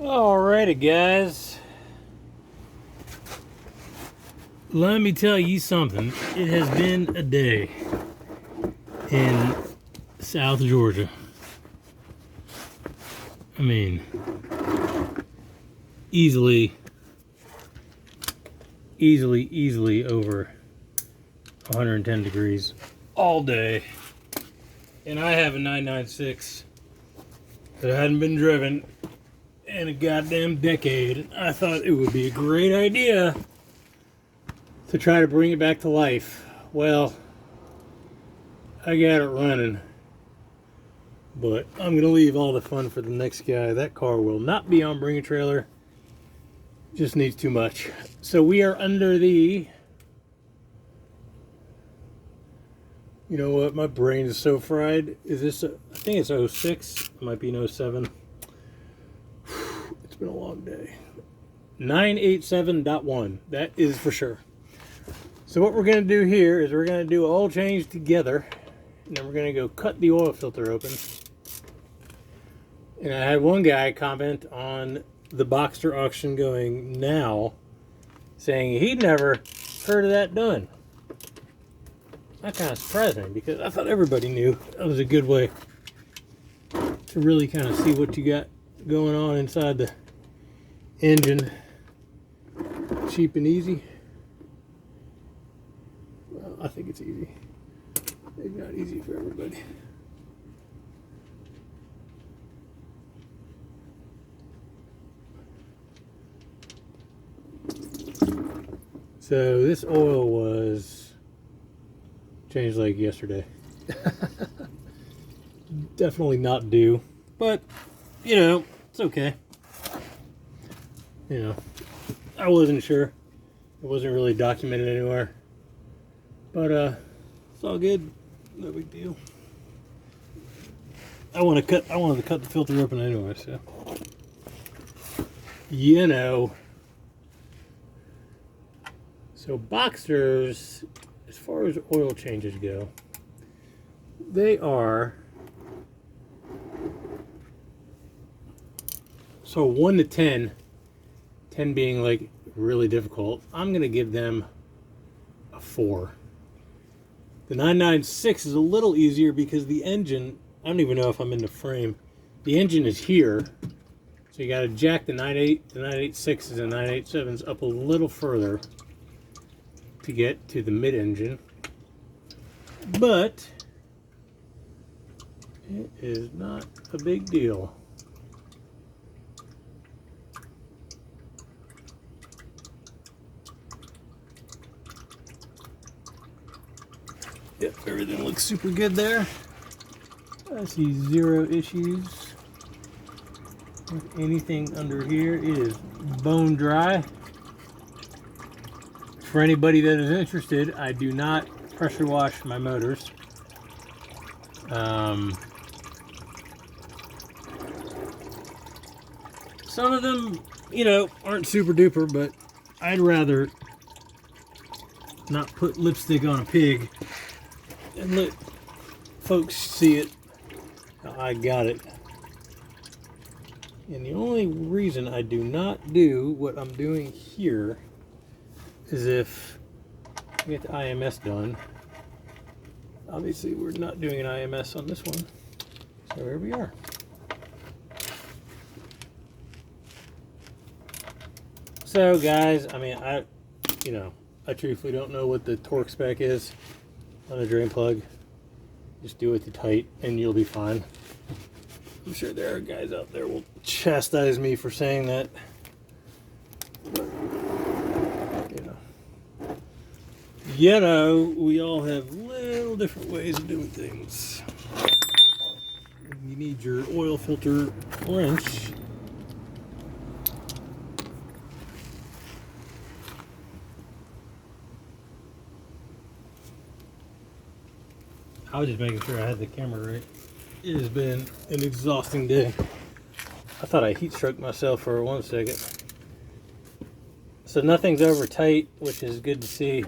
Alrighty, guys. Let me tell you something. It has been a day in South Georgia. I mean, easily over 110 degrees all day. And I have a 996 that hadn't been driven in a goddamn decade. I thought it would be a great idea to try to bring it back to life. Well, I got it running, but I'm gonna leave all the fun for the next guy. That car will not be on Bring a Trailer. Just needs too much. So we are under the, you know what, my brain is so fried. Is this I think it's 06, it might be an 07. It's been a long day. 987.1, that is for sure. So what we're going to do here is we're going to do an oil change together, and then we're going to go cut the oil filter open. And I had one guy comment on the Boxster auction going now, saying he'd never heard of that done. That kind of surprised me, because I thought everybody knew that was a good way to really kind of see what you got going on inside the engine. Cheap and easy. Well, I think it's easy. Maybe not easy for everybody. So this oil was changed like yesterday. Definitely not due, but you know, it's okay. You know, I wasn't sure. It wasn't really documented anywhere, but it's all good. No big deal. I wanted to cut the filter open anyway, so you know. So Boxsters, as far as oil changes go, they are so 1 to 10, 10 being like really difficult. I'm gonna give them a 4. The 996 is a little easier because the engine, I don't even know if I'm in the frame. The engine is here, so you gotta jack the 98, the 986s and 987s up a little further to get to the mid-engine, but it is not a big deal. Yep, everything looks super good there. I see zero issues with anything under here. It is bone dry. For anybody that is interested, I do not pressure wash my motors. Some of them, you know, aren't super duper, but I'd rather not put lipstick on a pig and let folks see it how I got it. And the only reason I do not do what I'm doing here is if we get the IMS done. Obviously, we're not doing an IMS on this one, so here we are. So, guys, I mean, I truthfully don't know what the torque spec is on a drain plug. Just do it to tight, and you'll be fine. I'm sure there are guys out there who will chastise me for saying that. You know, we all have little different ways of doing things. You need your oil filter wrench. I was just making sure I had the camera right. It has been an exhausting day. I thought I heat stroked myself for 1 second. So nothing's over tight, which is good to see.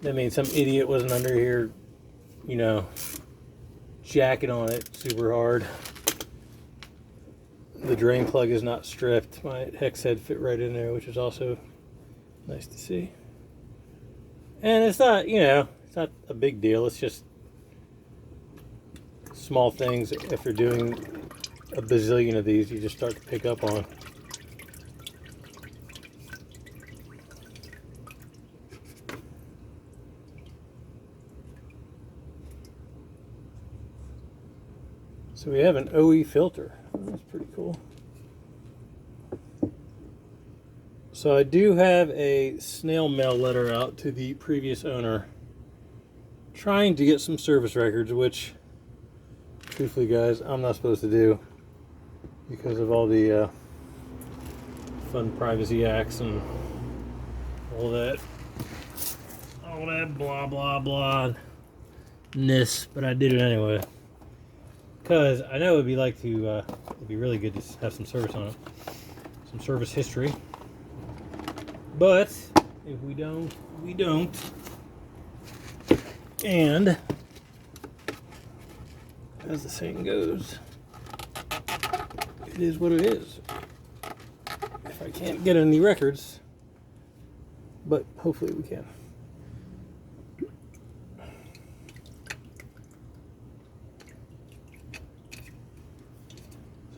That means some idiot wasn't under here, you know, jacking on it super hard. the drain plug is not stripped. My hex head fit right in there, which is also nice to see. And it's not, you know, it's not a big deal. It's just small things after doing a bazillion of these you just start to pick up on. So we have an OE filter. That's pretty cool. So I do have a snail mail letter out to the previous owner trying to get some service records, which truthfully guys, I'm not supposed to do because of all the fun privacy acts and all that blah blah blah ness, but I did it anyway. Because I know it'd be really good to have some service on it, some service history. But if we don't, we don't. And as the saying goes, it is what it is. If I can't get any records, but hopefully we can.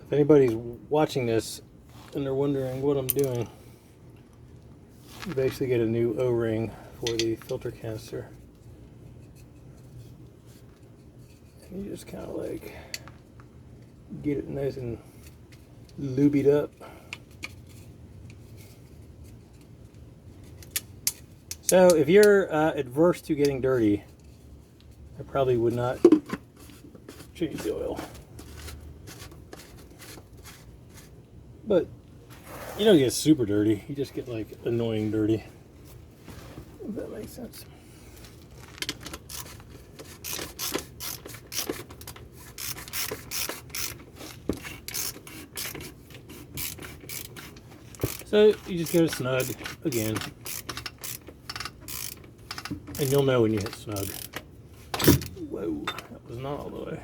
If anybody's watching this and they're wondering what I'm doing, you basically get a new O-ring for the filter canister. And you just kind of like get it nice and lubied up. So if you're adverse to getting dirty, I probably would not change the oil. But you don't get super dirty, you just get like annoying dirty. If that makes sense. So you just go to snug again. And you'll know when you hit snug. Whoa, that was not all the way.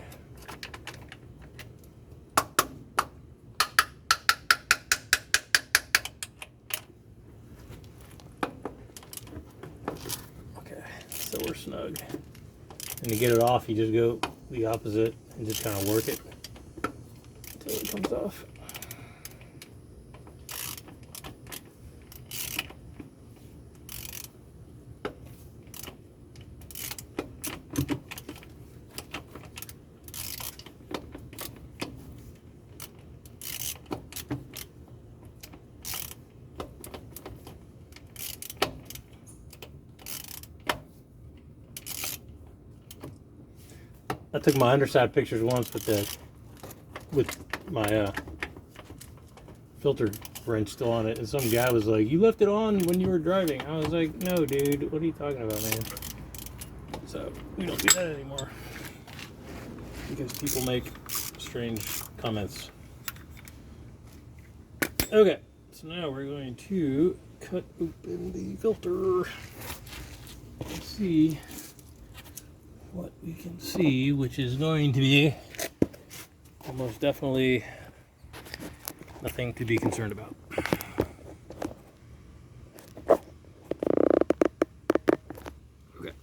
So we're snug. And to get it off, you just go the opposite and just kind of work it until it comes off. I took my underside pictures once with my filter wrench still on it, and some guy was like, "You left it on when you were driving." I was like, "No, dude, what are you talking about, man?" So we don't do that anymore because people make strange comments. Okay, so now we're going to cut open the filter. Let's see what we can see, which is going to be almost definitely nothing to be concerned about. Okay.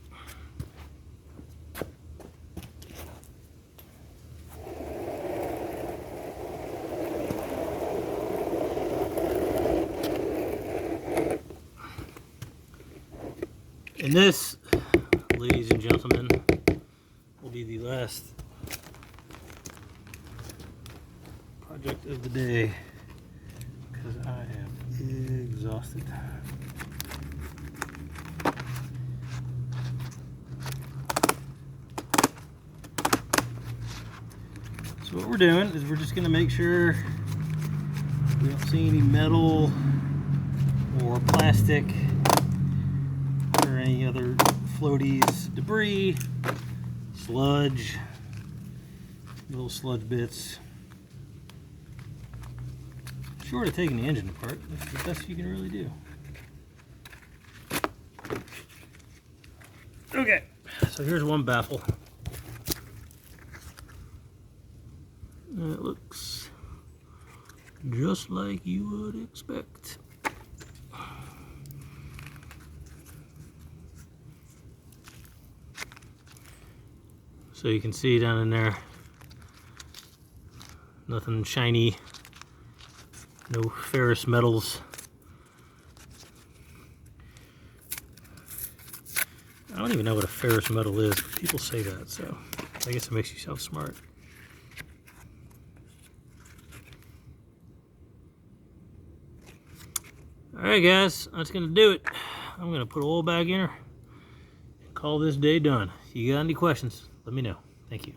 And this, ladies and gentlemen, will be the last project of the day because I am exhausted. So what we're doing is we're just going to make sure we don't see any metal or plastic or any other floaties, debris, sludge, little sludge bits. Short of taking the engine apart, that's the best you can really do. Okay, so here's one baffle. And it looks just like you would expect. So you can see down in there, nothing shiny, no ferrous metals. I don't even know what a ferrous metal is, but people say that, so I guess it makes you sound smart. Alright guys, that's going to do it. I'm going to put oil back in her and call this day done. If you got any questions, let me know. Thank you.